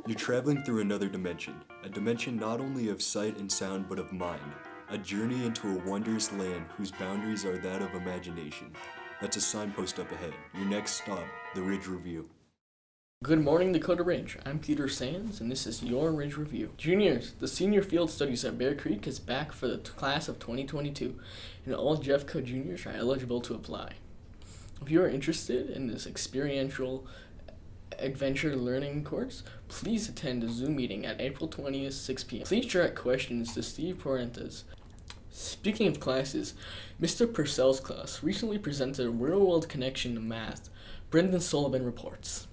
You're traveling through another dimension, a dimension not only of sight and sound but of mind, a journey into a wondrous land whose boundaries are that of imagination. That's a signpost up ahead. Your next stop, the Ridge Review. Good morning, Dakota Ridge. I'm Peter Sands, and this is your Ridge Review. Juniors, the Senior Field Studies at Bear Creek is back for the class of 2022, and all Jeffco juniors are eligible to apply. If you are interested in this experiential adventure learning course, please attend a Zoom meeting at April 20th, 6 p.m. Please direct questions to Steve Porentes. Speaking of classes, Mr. Purcell's class recently presented a real-world connection to math. Brendan Sullivan reports.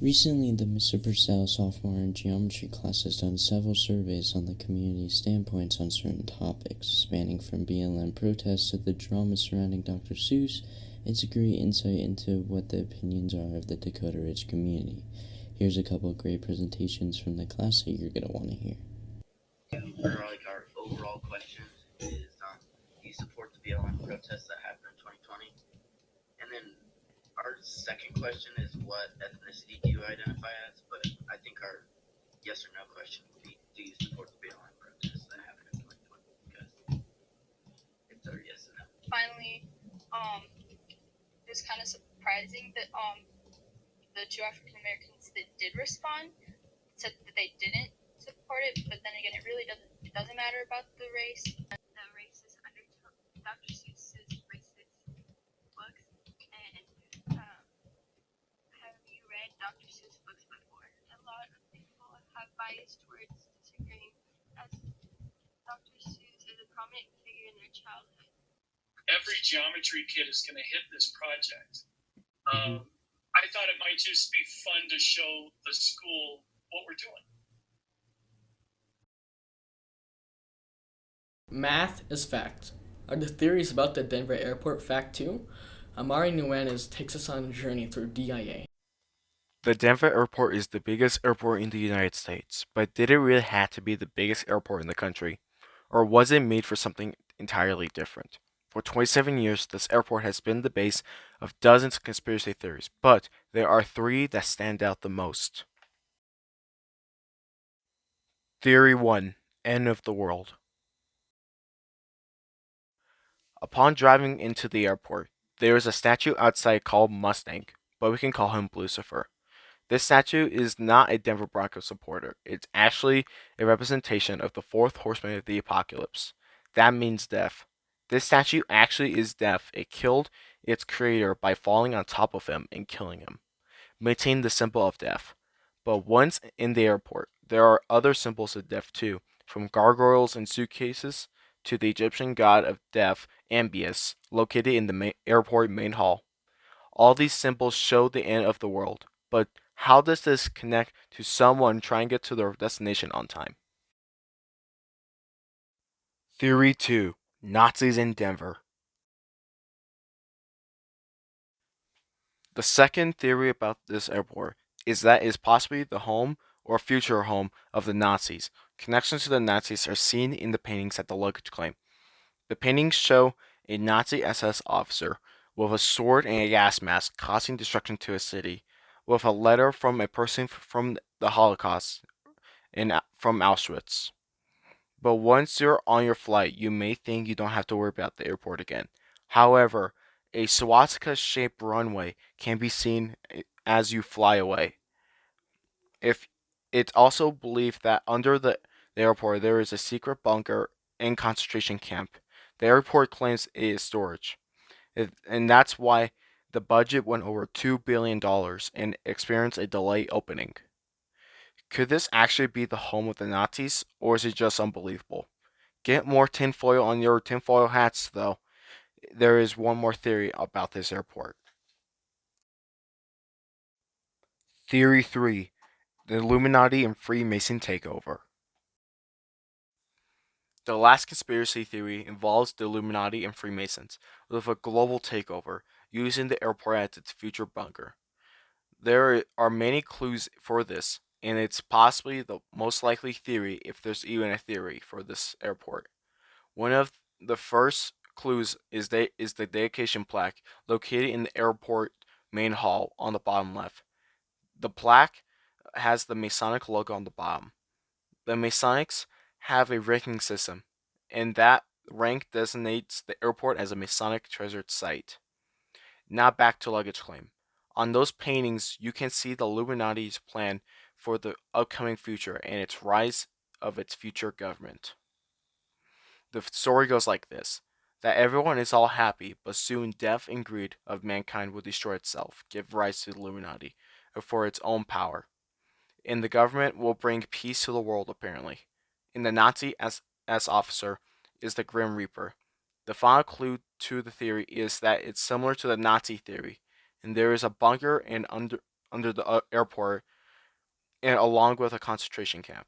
Recently, the Mr. Purcell sophomore in geometry class has done several surveys on the community's standpoints on certain topics, spanning from BLM protests to the drama surrounding Dr. Seuss. It's a great insight into what the opinions are of the Dakota Ridge community. Here's a couple of great presentations from the class that you're going to want to hear. Our overall question is, do you support the BLM protests that happened in 2020? And then our second question is, what ethnicity do you identify as? But I think our yes or no question would be, do you support the BLM protests that happened in 2020? Because it's our yes and no. Finally, it's kind of surprising that the two African Americans that did respond said that they didn't support it, but then again, it doesn't matter about the race. The racist undertone, Dr. Seuss's racist books, and have you read Dr. Seuss books before? A lot of people have bias towards disagreeing, as Dr. Seuss is a prominent figure in their childhood. Every geometry kid is going to hit this project. I thought it might just be fun to show the school what we're doing. Math is fact. Are the theories about the Denver airport fact too? Amari Nuanez takes us on a journey through DIA. The Denver airport is the biggest airport in the United States, but did it really have to be the biggest airport in the country? Or was it made for something entirely different? For 27 years, this airport has been the base of dozens of conspiracy theories, but there are three that stand out the most. Theory 1. End of the world. Upon driving into the airport, there is a statue outside called Mustang, but we can call him Lucifer. This statue is not a Denver Broncos supporter. It's actually a representation of the fourth horseman of the apocalypse. That means death. This statue actually is death. It killed its creator by falling on top of him and killing him, maintaining the symbol of death. But once in the airport, there are other symbols of death too, from gargoyles and suitcases to the Egyptian god of death, Ambius, located in the airport main hall. All these symbols show the end of the world, but how does this connect to someone trying to get to their destination on time? Theory 2. Nazis in Denver. The second theory about this airport is that it is possibly the home or future home of the Nazis. Connections to the Nazis are seen in the paintings at the luggage claim. The paintings show a Nazi SS officer with a sword and a gas mask causing destruction to a city, with a letter from a person from the Holocaust from Auschwitz. But once you're on your flight, you may think you don't have to worry about the airport again. However, a swastika-shaped runway can be seen as you fly away. It's also believed that under the airport there is a secret bunker and concentration camp. The airport claims it is storage, and that's why the budget went over $2 billion and experienced a delay opening. Could this actually be the home of the Nazis, or is it just unbelievable? Get more tinfoil on your tinfoil hats, though. There is one more theory about this airport. Theory 3. The Illuminati and Freemason takeover. The last conspiracy theory involves the Illuminati and Freemasons, with a global takeover, using the airport as its future bunker. There are many clues for this, and it's possibly the most likely theory if there's even a theory for this airport. One of the first clues is the dedication plaque located in the airport main hall on the bottom left. The plaque has the Masonic logo on the bottom. The Masonics have a ranking system, and that rank designates the airport as a Masonic treasured site. Now back to luggage claim. On those paintings, you can see the Illuminati's plan for the upcoming future and its rise of its future government. The story goes like this: that everyone is all happy, but soon death and greed of mankind will destroy itself, give rise to the Illuminati for its own power. And the government will bring peace to the world, apparently. And the Nazi S officer is the Grim Reaper. The final clue to the theory is that it's similar to the Nazi theory, and there is a bunker under the airport, and along with a concentration camp.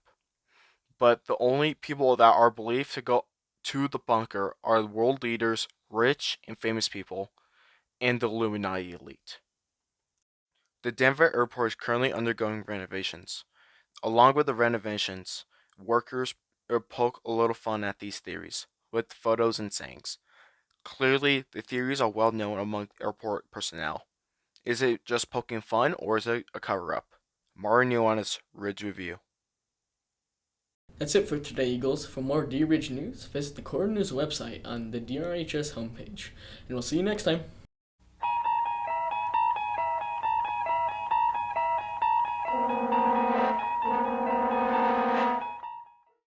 But the only people that are believed to go to the bunker are world leaders, rich and famous people, and the Illuminati elite. The Denver airport is currently undergoing renovations. Along with the renovations, workers poke a little fun at these theories, with photos and sayings. Clearly, the theories are well known among airport personnel. Is it just poking fun, or is it a cover-up? Martin Ioannis, Ridge Review. That's it for today, Eagles. For more D-Ridge news, visit the Core News website on the DRHS homepage. And we'll see you next time.